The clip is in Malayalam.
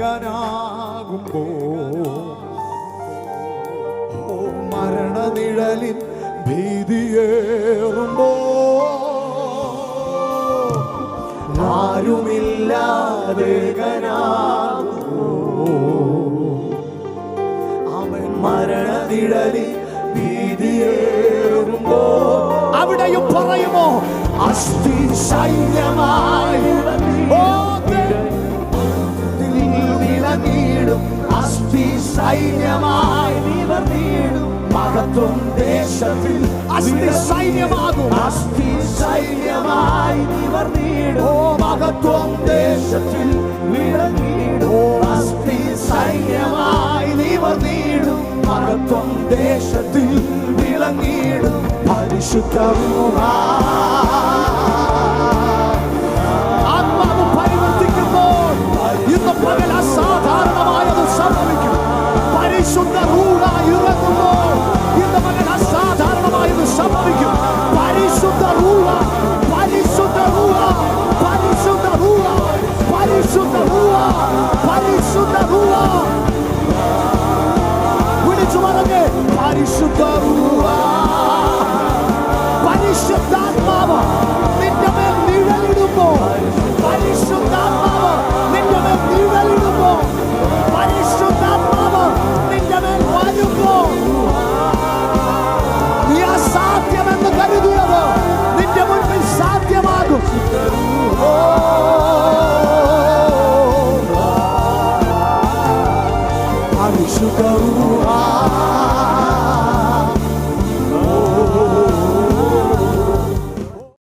ആരുമില്ലാതേകനാകുമ്പോ മരണനിഴലിൻ ഭീതിയേറുമ്പോ ആരുമില്ലാതേകനാകുമ്പോ അവൻ മരണനിഴലിൻ ഭീതിയേറുമ്പോ അവിടെയും പറയുമോ അസ്ഥി സൈന്യമായി വിളങ്ങിടും അസ്ഥി സൈന്യമായി നിവർന്നിടും മഹത്വം ദേശത്തിൽ അസ്ഥി സൈന്യമാകും അസ്ഥി സൈന്യമായി നിവർന്നിടും മഹത്വം ദേശത്തിൽ വിളങ്ങിടും അസ്ഥി സൈന്യമായി നിവർന്നിടും മഹത്വം ദേശത്തിൽ വിളങ്ങിടും പരിശുദ്ധ ആത്മാവ് പരിവർത്തിക്കുമ്പോൾ ഇന്ന് പകൽ അസാധാരണമായത് സംഭവിക്കും. പരിശുദ്ധ റൂഹ ഇറങ്ങുമ്പോൾ ഇന്ന് പകൽ അസാധാരണമായത് സംഭവിക്കും. പരിശുദ്ധ റൂഹ, പരിശുദ്ധ റൂഹ, പരിശുദ്ധ റൂഹ, പരിശുദ്ധ റൂഹ, പരിശുദ്ധ റൂഹ. വിളിച്ചു പറഞ്ഞേ പരിശുദ്ധ റൂഹ, പരിശുദ്ധ